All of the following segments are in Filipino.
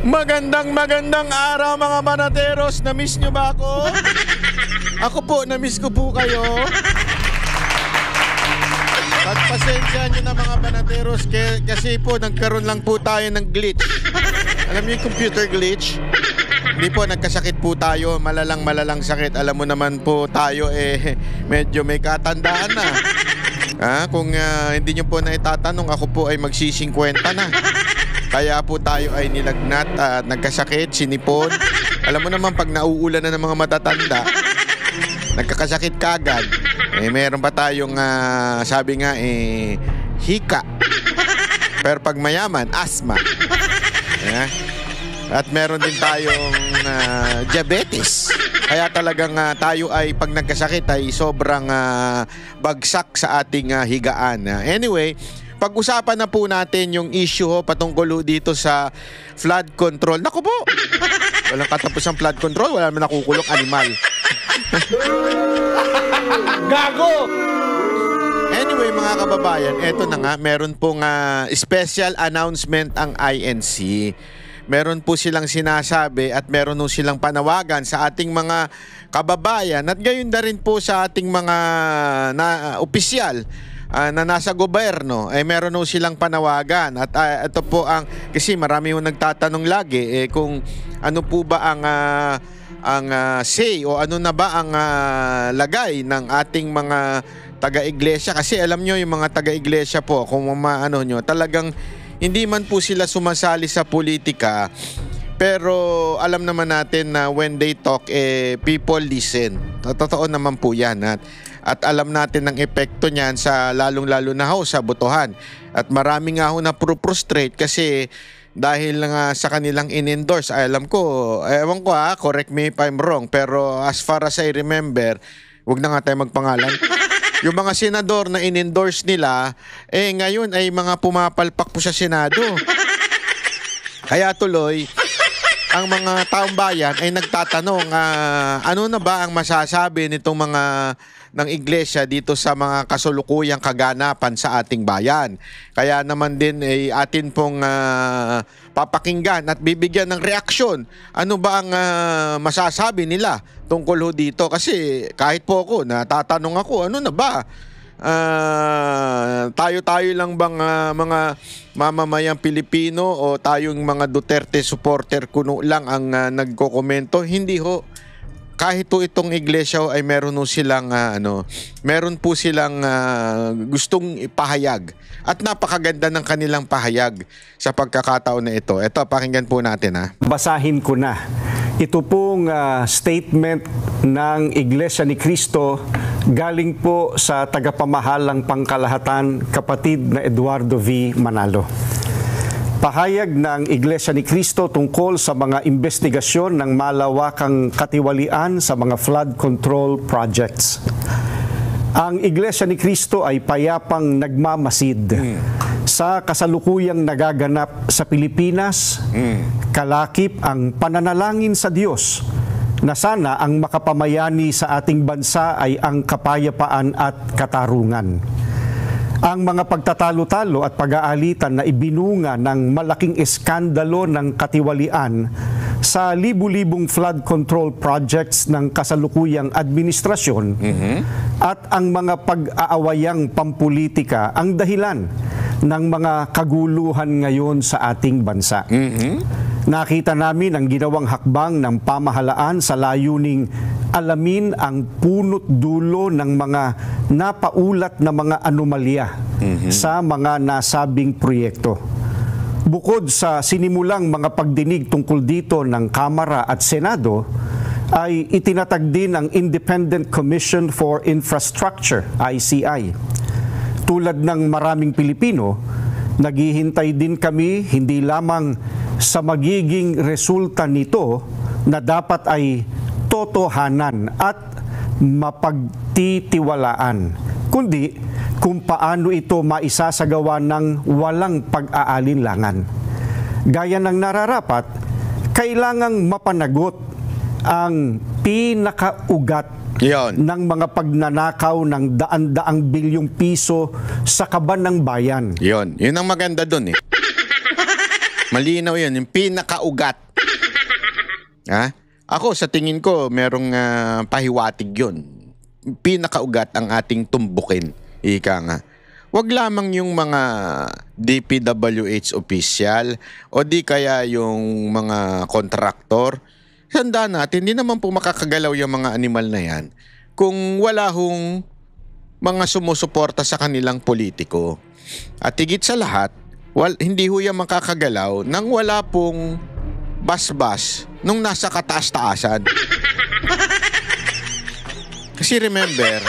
Magandang araw mga banateros. Na-miss nyo ba ako? Ako po, na-miss ko po kayo. Pagpasensya nyo na mga banateros kasi po nagkaroon lang po tayo ng glitch. Alam niyo yung computer glitch? Hindi po, nagkasakit po tayo. Malalang sakit. Alam mo naman po tayo medyo may katandaan na. Kung hindi nyo po na itatanong, ako po ay magsi-50 na. Kaya po tayo ay nilagnat at nagkasakit, sinipon. Alam mo naman pag nauulan na ng mga matatanda, nagkakasakit kagad. Meron pa tayong sabi nga hika. Pero pag mayaman, asthma. At meron din tayong diabetes. Kaya talagang tayo ay pag nagkasakit ay sobrang bagsak sa ating higaan. Anyway, pag-usapan na po natin yung issue patungkol dito sa flood control. Naku po! Walang katapos ang flood control. Wala naman nakukulong animal. Gago! Anyway, mga kababayan, eto na nga. Meron pong special announcement ang INC. Meron po silang sinasabi at meron po silang panawagan sa ating mga kababayan at gayon na rin po sa ating mga opisyal na nasa gobyerno, meron po silang panawagan. At ito po ang, kasi marami yung nagtatanong lagi kung ano po ba ang say o ano na ba ang lagay ng ating mga taga-iglesia. Kasi alam nyo yung mga taga-iglesia po, kung maano nyo, talagang hindi man po sila sumasali sa politika, pero alam naman natin na when they talk, people listen. Totoo naman po yan. At alam natin ang epekto niyan sa lalong-lalo na sa botohan. At marami nga na frustrate kasi dahil nga sa kanilang in-endorse. Alam ko, ewan ko correct me if I'm wrong, pero as far as I remember, wag na nga tayo magpangalan. Yung mga senador na in-endorse nila, ngayon ay mga pumapalpak po sa Senado. Kaya tuloy, ang mga taong bayan ay nagtatanong, ano na ba ang masasabi nitong mga ng iglesia dito sa mga kasulukuyang kaganapan sa ating bayan. Kaya naman din atin pong papakinggan at bibigyan ng reaksyon. Ano ba ang masasabi nila tungkol dito? Kasi kahit po ako, natatanong ako, ano na ba? Tayo lang bang mga mamamayang Pilipino o tayong mga Duterte supporter kuno lang ang nagkokomento? Hindi ho. Kahit po itong iglesia ay meron silang meron po silang gustong ipahayag at napakaganda ng kanilang pahayag sa pagkakataon na ito. Ito, pakinggan po natin. Basahin ko na. Ito pong statement ng Iglesia ni Cristo galing po sa tagapamahalang pangkalahatan, kapatid na Eduardo V. Manalo. Pahayag ng Iglesia ni Cristo tungkol sa mga investigasyon ng malawakang katiwalian sa mga flood control projects. Ang Iglesia ni Cristo ay payapang nagmamasid sa kasalukuyang nagaganap sa Pilipinas. Kalakip ang pananalangin sa Diyos na sana ang makapamayani sa ating bansa ay ang kapayapaan at katarungan. Ang mga pagtatalo-talo at pag-aalitan na ibinunga ng malaking eskandalo ng katiwalian sa libu-libong flood control projects ng kasalukuyang administrasyon at ang mga pag-aawayang pampulitika ang dahilan ng mga kaguluhan ngayon sa ating bansa. Nakita namin ang ginawang hakbang ng pamahalaan sa layuning alamin ang punot dulo ng mga napaulat na mga anomalya sa mga nasabing proyekto. Bukod sa sinimulang mga pagdinig tungkol dito ng Kamara at Senado, ay itinatag din ang Independent Commission for Infrastructure, ICI. Tulad ng maraming Pilipino, naghihintay din kami hindi lamang sa magiging resulta nito na dapat ay totohanan at mapagtitiwalaan, kundi kung paano ito maisasagawa ng walang pag-aalinlangan. Gaya ng nararapat, kailangang mapanagot ang pinakaugat ng mga pagnanakaw ng daan-daang bilyong piso sa kaban ng bayan. Yun ang maganda dun Malinaw yun, yung pinakaugat. Ha? Ako, sa tingin ko, merong pahiwatig yun. Pinakaugat ang ating tumbukin. Ika nga. Wag lamang yung mga DPWH official o di kaya yung mga kontraktor. Handa natin, hindi naman po makakagalaw yung mga animal na yan kung wala hong mga sumusuporta sa kanilang politiko. At higit sa lahat, hindi ho yan makakagalaw nang wala pong basbas nung nasa kataas-taasan. Kasi remember,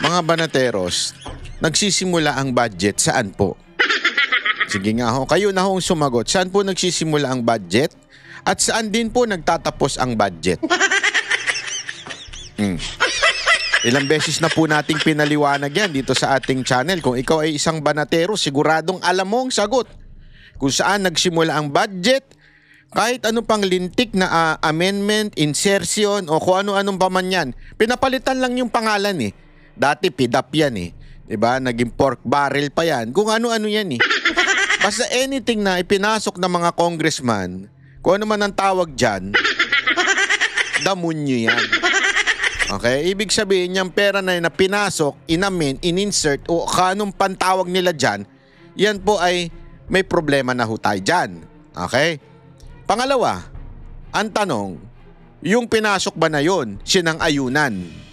mga banateros, nagsisimula ang budget saan po? Sige nga ho, kayo na hong sumagot. Saan po nagsisimula ang budget? At saan din po nagtatapos ang budget? Ilang beses na po nating pinaliwanag yan dito sa ating channel. Kung ikaw ay isang banatero, siguradong alam mo ang sagot. Kung saan nagsimula ang budget, kahit ano pang lintik na amendment, insertion, o kung ano-anong pa man yan. Pinapalitan lang yung pangalan eh. Dati PIDAP yan eh. Diba? Naging pork barrel pa yan. Kung ano-ano yan eh. Basta anything na ipinasok ng mga congressman, kung ano man ang tawag dyan, damunyo yan. Okay? Ibig sabihin yung pera na pinasok, inamin, in-insert, o kanong pantawag nila dyan, yan po ay may problema na ho tayo dyan. Okay? Pangalawa, ang tanong, yung pinasok ba na yun, sinang-ayunan?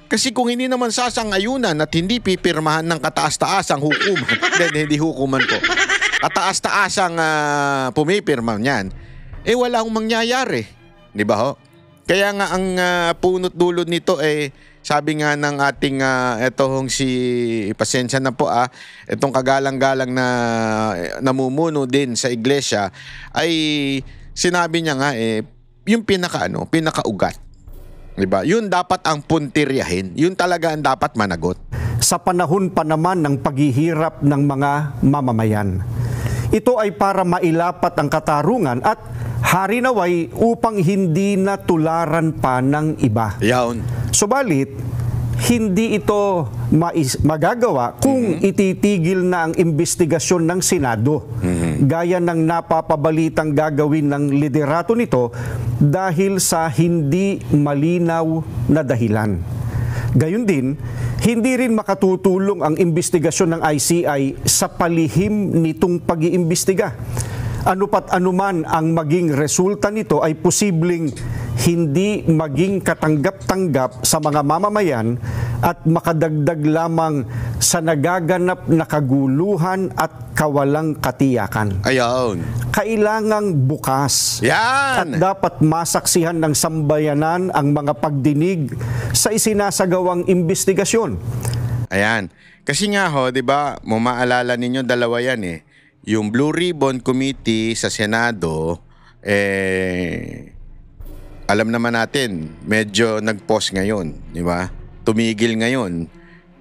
Kasi kung hindi naman sasang-ayunan at hindi pipirmahan ng kataas-taasang hukuman, hindi hukuman po, kataas-taasang pumipirma niyan, wala akong mangyayari. Di ba ho? Kaya nga ang punot dulo nito sabi nga ng ating etong si pasensya na po itong kagalang-galang na namumuno din sa iglesia ay sinabi niya nga yung pinakaugat. 'Di ba? Yun dapat ang puntiryahin. Yun talaga ang dapat managot. Sa panahon pa naman ng paghihirap ng mga mamamayan. Ito ay para mailapat ang katarungan at harinaway upang hindi na tularan pa ng iba. Yaon. Subalit, hindi ito magagawa kung ititigil na ang investigasyon ng Senado. Gaya ng napapabalitang gagawin ng liderato nito dahil sa hindi malinaw na dahilan. Gayun din, hindi rin makatutulong ang investigasyon ng ICI sa palihim nitong pag-iimbestiga. Ano pat anuman ang maging resulta nito ay posibleng hindi maging katanggap-tanggap sa mga mamamayan at makadagdag lamang sa nagaganap na kaguluhan at kawalang katiyakan. Ayaw. Kailangang bukas at Yan! dapat masaksihan ng sambayanan ang mga pagdinig sa isinasagawang investigasyon. Ayan. Kasi nga ho, 'di ba, maalala ninyo dalawa yan eh. Yung Blue Ribbon Committee sa Senado alam naman natin, medyo nag-pause ngayon, 'di ba? Tumigil ngayon.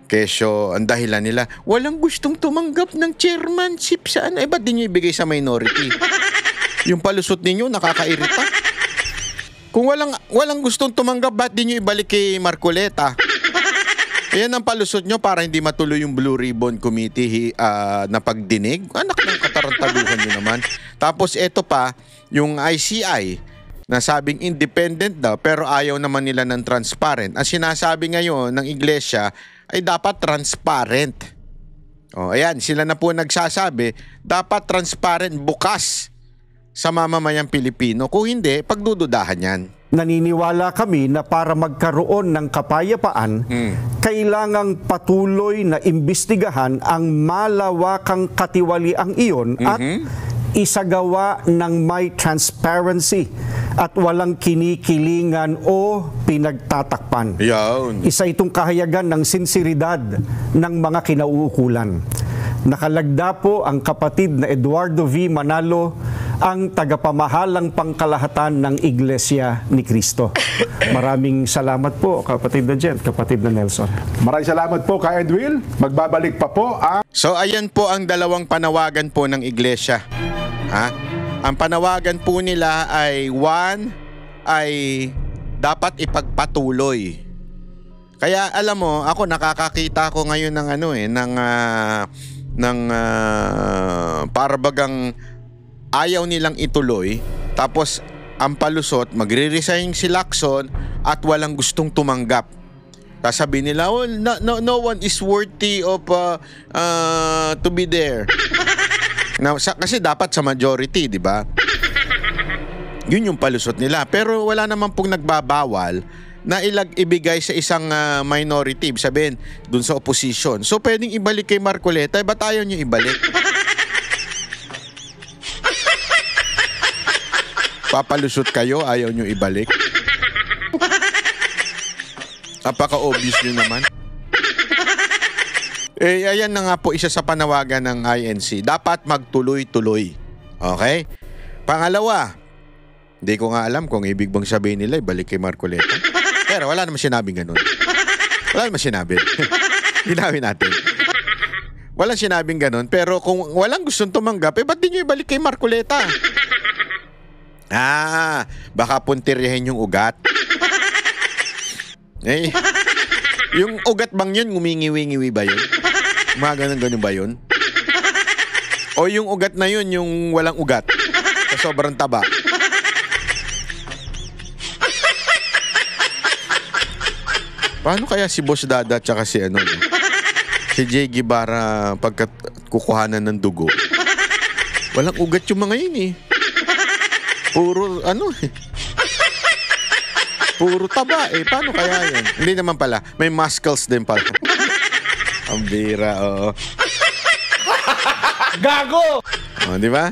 Kesyo, ang dahilan nila, walang gustong tumanggap ng chairmanship sa ba't di nyo ibigay sa minority? Yung palusot ninyo, nakakairita. Kung walang gustong tumanggap, ba't di nyo ibalik kay Marcoleta? Yan ang palusot nyo para hindi matuloy yung Blue Ribbon Committee na pagdinig. Anak ng katarantaduhan nyo naman. Tapos eto pa, yung ICI, na sabing independent daw, pero ayaw naman nila ng transparent. Ang sinasabi ngayon ng iglesia ay dapat transparent. Ayan, sila na po nagsasabi, dapat transparent, bukas sa mamamayang Pilipino. Kung hindi, pagdududahan yan. Naniniwala kami na para magkaroon ng kapayapaan, kailangang patuloy na imbestigahan ang malawakang katiwaliang iyon at isagawa ng may transparency at walang kinikilingan o pinagtatakpan. Yan. Isa itong kahayagan ng sinseridad ng mga kinauukulan. Nakalagda po ang kapatid na Eduardo V. Manalo, ang tagapamahalang pangkalahatan ng Iglesia ni Cristo. Maraming salamat po, kapatid na Jen, kapatid na Nelson. Maraming salamat po, Ka Edwil. Magbabalik pa po ang... So ayan po ang dalawang panawagan po ng iglesia. Ang panawagan po nila ay dapat ipagpatuloy. Kaya alam mo, ako nakakakita ko ngayon ng ng para bagang ayaw nilang ituloy, tapos ang palusot, magre-resign si Lacson at walang gustong tumanggap. Sasabihin nila, oh, no one is worthy of to be there. Kasi dapat sa majority, di ba? Yun yung palusot nila. Pero wala naman pong nagbabawal na ibigay sa isang minority, sabihin, dun sa opposition. So, pwedeng ibalik kay Marcoleta, ba't ayaw nyo ibalik? Papalusot kayo, ayaw nyo ibalik? Napaka-obvious nyo naman. Ayan na nga po isa sa panawagan ng INC. Dapat magtuloy-tuloy. Okay? Pangalawa, hindi ko nga alam kung ibig bang sabihin nila ibalik kay Marcoleta. Pero wala naman sinabing ganun. Wala naman sinabi. Ginawin natin. Walang sinabing ganun. Pero kung walang gustong tumanggap, ba't di nyo ibalik kay Marcoleta? Baka puntiryahin yung ugat. Yung ugat bang yun, ngumingiwi-ngiwi ba yun? Mga ganun ba yun? O yung ugat na yun, yung walang ugat sa sobrang taba? Paano kaya si Boss Dada tsaka si si Jay Guevara pagkat kukuhanan ng dugo? Walang ugat yung mga yun Puro puro taba Paano kaya yun? Hindi naman pala. May muscles din pala. Ang bira, oo. Gago! Di ba?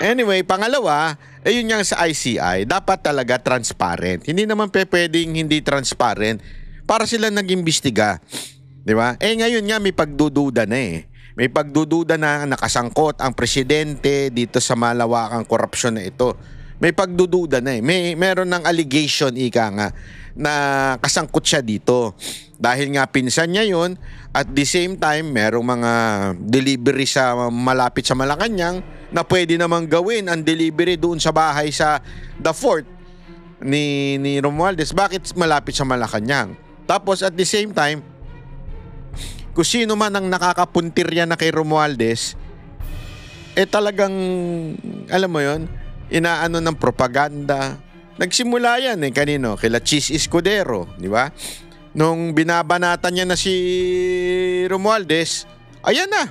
Anyway, pangalawa, yun nga sa ICI, dapat talaga transparent. Hindi naman pwedeng hindi transparent para sila nag-imbestiga. Di ba? Ngayon nga may pagdududa na May pagdududa na nakasangkot ang presidente dito sa malawakang korupsyon na ito. May pagdududa na meron ng allegation na kasangkot siya dito. Dahil nga pinsan niya yun, at the same time, merong mga delivery sa malapit sa Malacanang na pwede namang gawin ang delivery doon sa bahay sa The Fort ni Romualdez. Bakit malapit sa Malacanang? Tapos at the same time, kung sino man ang nakakapuntirya na kay Romualdez, talagang, alam mo yon, inaano ng propaganda. Nagsimula yan kanino? Kila Chis Escudero, di ba? Nung binabanatan niya na si Romualdez, ayan na.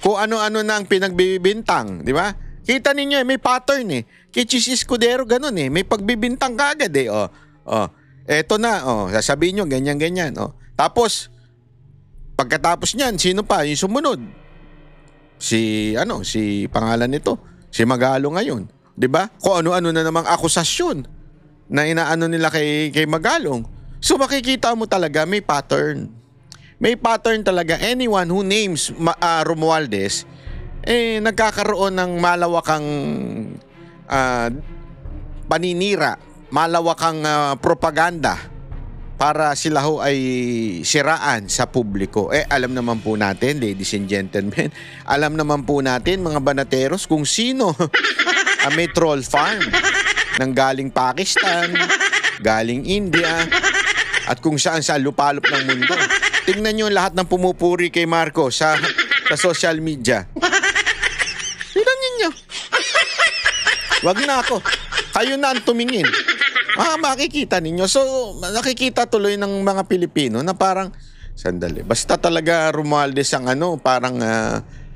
Kung ano-ano na ang pinagbibintang, di ba? Kita ninyo, may pattern Kay Chis Escudero ganun may pagbibintang kaagad eto na, sasabihin nyo, ganyan-ganyan. Tapos, pagkatapos niyan, sino pa? Yung sumunod. Si pangalan nito, si Magalo ngayon, 'di ba? Kung ano-ano na namang akusasyon na inaano nila kay Magalong. So makikita mo talaga may pattern. May pattern talaga. Anyone who names Romualdez nagkakaroon ng malawakang paninira, malawakang propaganda para sila ay siraan sa publiko. Alam naman po natin, ladies and gentlemen, alam naman po natin, mga banateros, kung sino may troll farm nang galing Pakistan, galing India, at kung saan sa lupalop ng mundo. Tingnan nyo lahat ng pumupuri kay Marco sa social media. Tingnan ninyo. Wag na ako. Kayo na ang tumingin. Makikita ninyo. So, nakikita tuloy ng mga Pilipino na parang, sandali, basta talaga Romualdez ang parang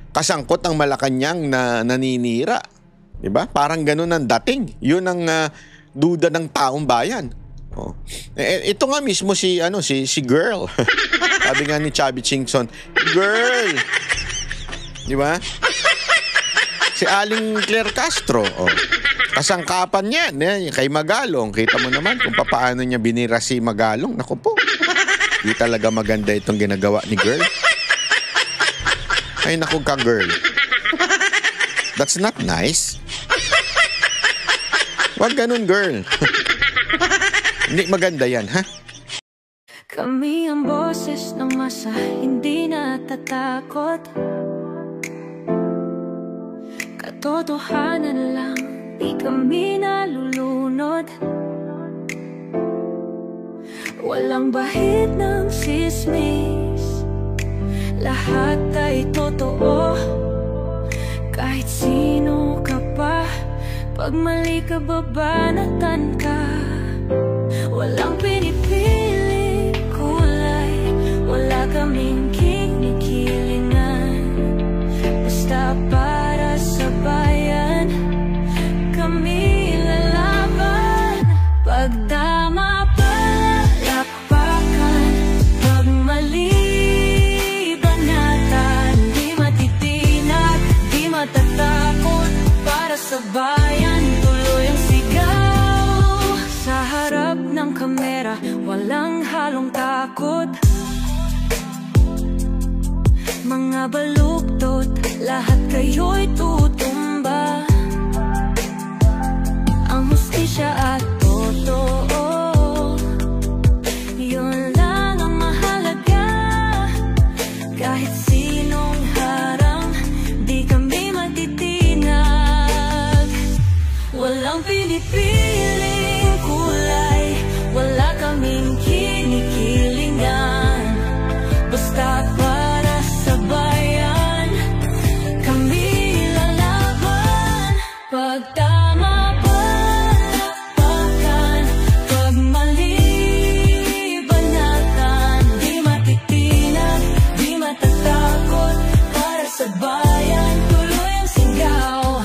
kasangkot ang Malacanang na naninira. Diba? Parang ganun ang dating. Yun ang duda ng taong bayan. Ito nga mismo si girl. Sabi nga ni Chubby Chingson, girl. Diba? Si Aling Claire Castro. Kasangkapan niya kay Magalong. Kita mo naman kung paano niya binira si Magalong. Naku po. Di talaga maganda itong ginagawa ni girl. Ay naku ka girl. That's not nice. Wag ganun girl. Hindi maganda yan, ha? Kami ang boses ng masa, hindi natatakot. Katotohanan lang, di kami nalulunod. Walang bahid ng sismis, lahat ay totoo. Kahit sino ka pa, pag mali ka babanatan ka. Walang pinipili kulay, wala kaming kinikilingan. Basta para sa bayan, kami lalaban. Pag tama palakpakan, pag mali banatan. Di matitinag, di matatakot, para sa bayan tuloy ang sigaw. Sa harap ng kamera, walang halong takot. Mga baluktot, lahat kayo'y tutumba. Ang hustisya at totoo, yun lang ang mahalaga. Kahit sinong harang, di kami matitinag. Walang pinipiling kulay, wala kaming kinikilingan. Basta para sa bayan, kami lalaban. Pag tama palakpakan, pag mali banatan. Di matitinag, di matatakot, para sa bayan tuloy ang sigaw.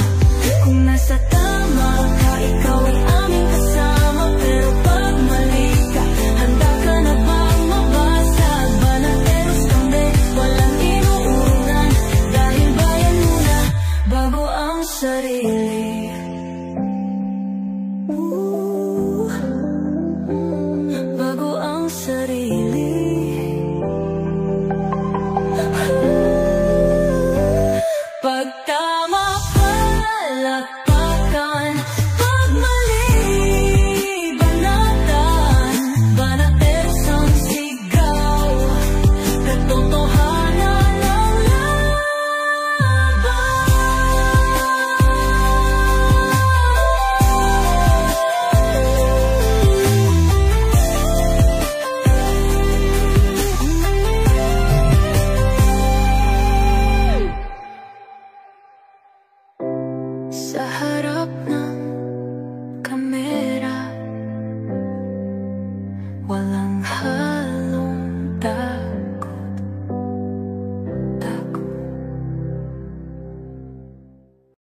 Kung nasa tama ka, ikaw ay aming kasama. Pero pag mali ka, handa ka na bang mabasag? Banateros kami, walang inuunan, dahil bayan muna bago ang sarili.